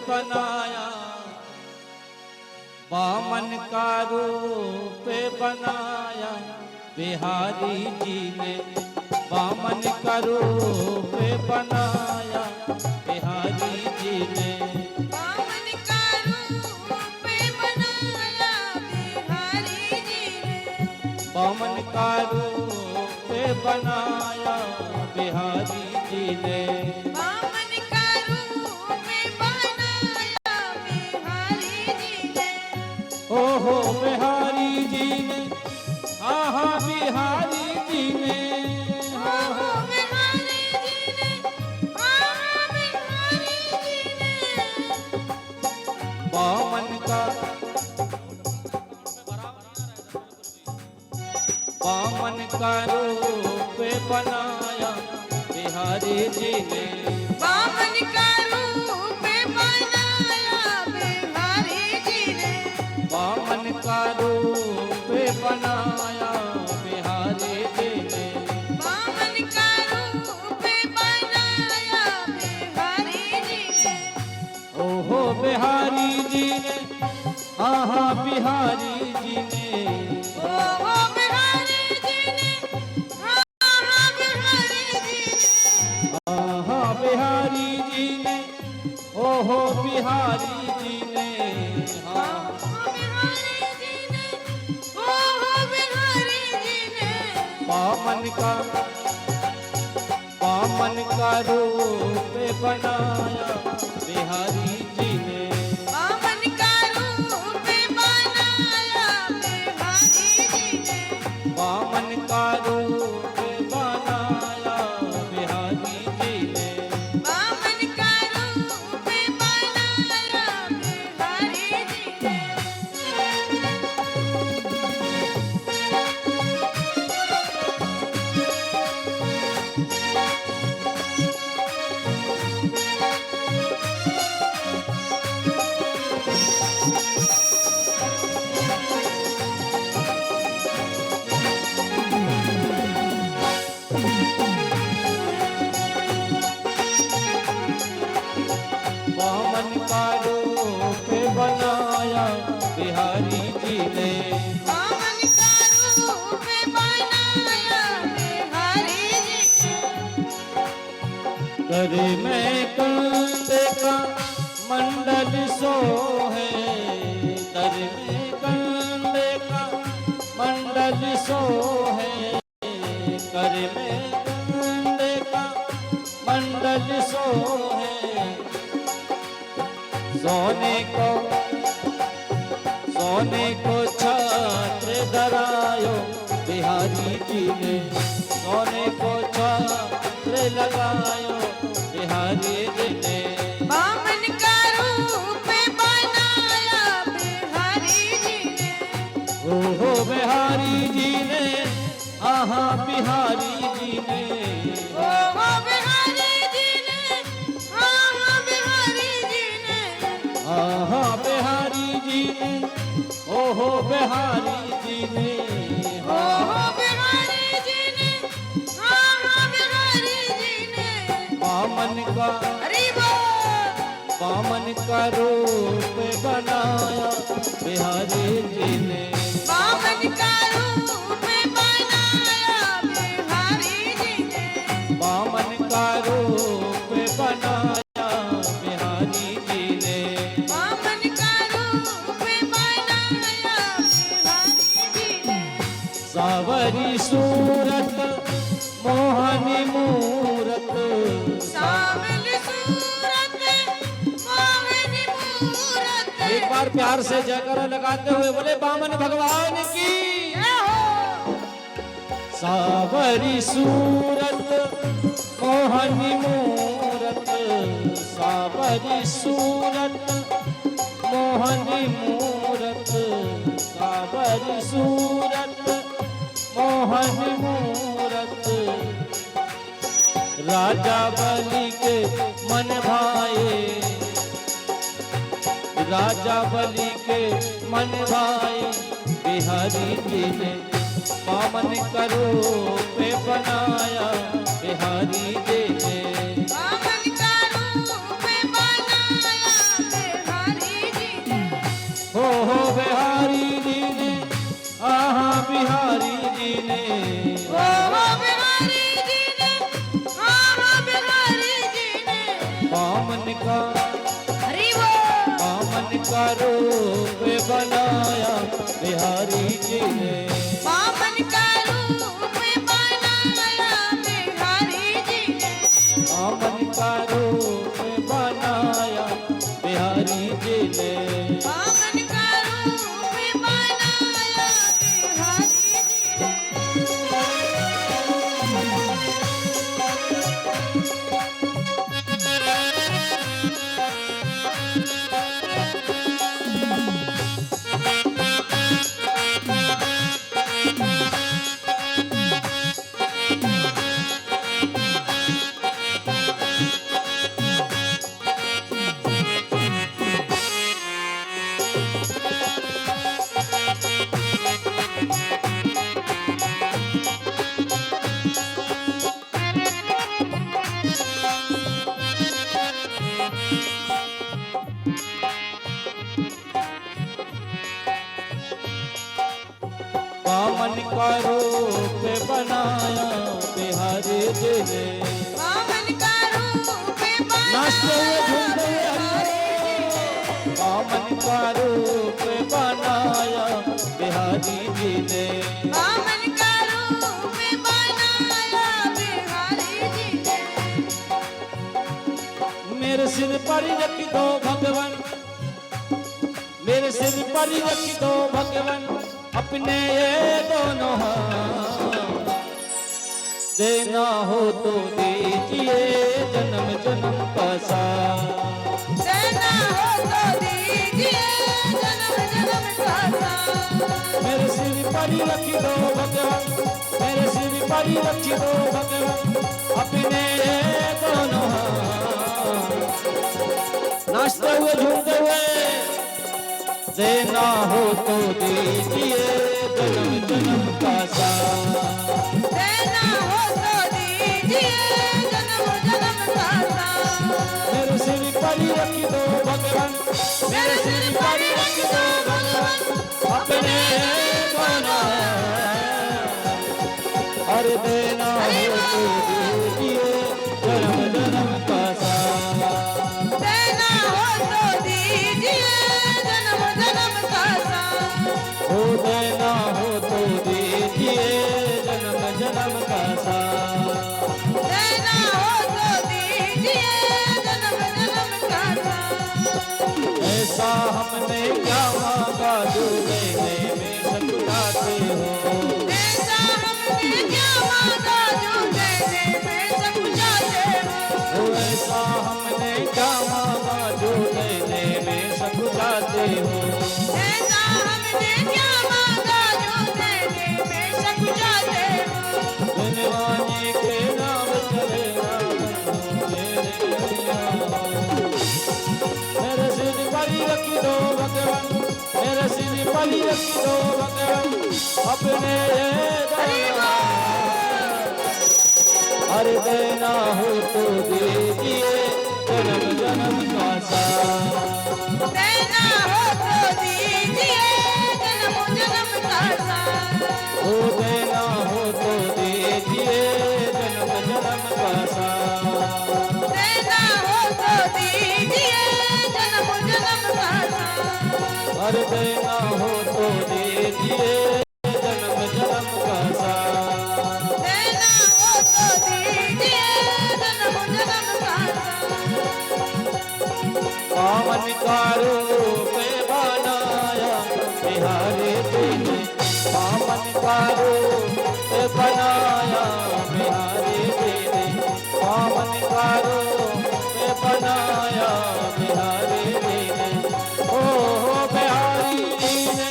बनाया, बामन का रूप बनाया बिहारी जी ने, बामन का रूप बनाया बिहारी जी ने, बामन का रूप बनाया बिहारी जी ने, बामन का रूप बनाया बिहारी जी ने, बामन का रूप बनाया बिहारी जी ने, ओहो बिहारी जी ने, आहा बिहारी जी ने, ओहो बिहारी जी ने, आहा बिहारी जी ने, बामन का रूप बनाया बिहारी जी ने, बामन का रूप बनाया बिहारी जी ने, बामन का रूप बनाया बिहारी जी ने, बामन का रूप बनाया बिहारी जी ने, ओहो बिहारी जी ने, आहा बिहारी जी ने, ओहो बिहारी जी ने, आहा बिहारी जी ने, आहा बिहारी जी ने, ओहो बिहारी जी ने, हाँ ओहो बिहारी जी ने, ओहो बिहारी जी ने, बामन का रूप बनाया बिहारी जी ने, बामन का रूप बनाया बिहारी जी ने, बामन का रूप बनाया बिहारी जी ने, बामन का रूप बनाया बिहारी जी ने, बामन का रूप बनाया बिहारी जी ने, बामन का रूप बनाया बिहारी जी ने, घर में कंदे का मंडल सो है, घर में कंदे का मंडल सो है, घर में कंदे का मंडल सो है, सोने को छात्र धरायो बिहारी जी ने, सोने को छात्र लगायो बिहारी जी ने, बामन का रूप बनाया बिहारी जी ने, ओहो बिहारी जी ने, आहा बिहारी जी ने, ओहो बिहारी जी ने, आहा बिहारी जी ने, आहा बिहारी जी ने, ओहो बिहारी जी ने, ओहो बिहारी जी ने, आहा बिहारी जी ने, बामन हरि बोल, बामन का रूप बनाया बिहारी जी ने, बामन का रूप बनाया बिहारी जी ने, बामन का रूप बनाया बिहारी जी ने, बामन का रूप बनाया बिहारी जी ने, सावरी सूरत मोहनी मूरत, सावली सूरत मोहनी मूरत, एक बार प्यार से जयकारा लगाते हुए बोले बामन भगवान की, जय हो, सावरी सूरत मोहनी मूरत, सावरी सूरत मोहनी मूरत, सावरी सूरत मोहनी मूरत, राजा बलि के मन भाए, राजा बलि के मन भाए बिहारी जी ने, बामन का रूप बनाया बिहारी जी ने, बामन का रूप बनाया का रूप बनाया बिहारी जी ने। बामन का रूप बनाया बिहारी जी ने। बामन का रूप बनाया बिहारी जी ने। बामन का रूप बनाया बिहारी जी ने। बामन का रूप बनाया बिहारी जी ने। बामन का रूप नाचते हुए झूमते बनाया हुए बामन का रूप बनाया बिहारी जी ने। बामन का रूप बनाया बिहारी जी ने। मेरे सिर पर रख दो भगवान, मेरे सिर पर रख दो भगवान अपने ये दोनों हाथ। देना हो तो दीजिए जन्म जन्म का साथ। देना हो तो दीजिए जन्म जन्म का साथ। मेरे सिर पर रख दो भगवान, मेरे सिर पर रख दो भगवान अपने ये दोनों हाथ। नाचते हुए झूमते हुए देना हो तो दीजिए जन्म जन्म का साथ। देना हो तो दीजिए जन्म जन्म का साथ। मेरे सिर पर रख दो भगवान, मेरे सिर पर रख दो भगवान अपने दोनों और देना हो तो दीजिए जन्म जन्म का साथ। देना हो तो दीजिए जन्म जन्म का साथ। हो देना हो तो दीजिए जन्म जन्म का साथ। देना हो तो दीजिए जन्म जन्म का साथ। ऐसा हमने क्या मांगा जो लेने में सकलाते हो। ऐसा हमने क्या मांगा जो देने में सब जाते हो। ऐसा हमने क्या मांगा जो लेने में सकलाते हो। ऐसा हमने क्या मांगा जो देने में सब जाते हो। बनवाने के नाम चलेगा मेरे सिर पर रख दो भगवान, मेरे सिर पर रख दो भगवान अपने दोनों। हर देना हो तो दीजिए जन्म जन्म का साथ। देना हो तो दीजिए जन्म जन्म का साथ। हो देना हो तो दीजिए जन्म जन्म का साथ। देना हो तो दीजिए जन्म जन्म का साथ। हर देना हो तो दीजिए जन्म जन्म का साथ। देना हो तो दीजिए जन्म जन्म का साथ। बामन का रूप बनाया बिहारी जी ने। बामन का रूप बनाया बिहारी जी ने। बामन का रूप बनाया बिहारी जी ने। ओ बिहारी जी ने,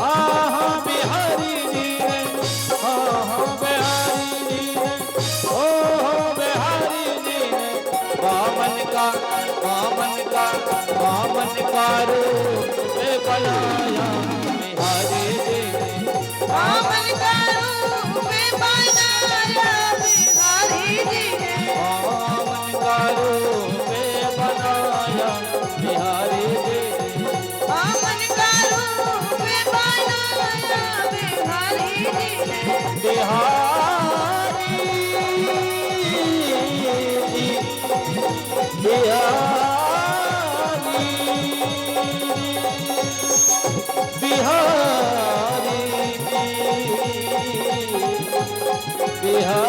आहा बिहारी जी ने, आहा बिहारी जी ने, ओ बिहारी जी ने। बामन का रूप बनाया बिहारी जी ने। बामन का रूप बनाया बिहारी जी ने। बामन का रूप बनाया बिहारी जी ने। बामन का रूप बनाया बिहारी जी ने। बिहारी बिहारी हरे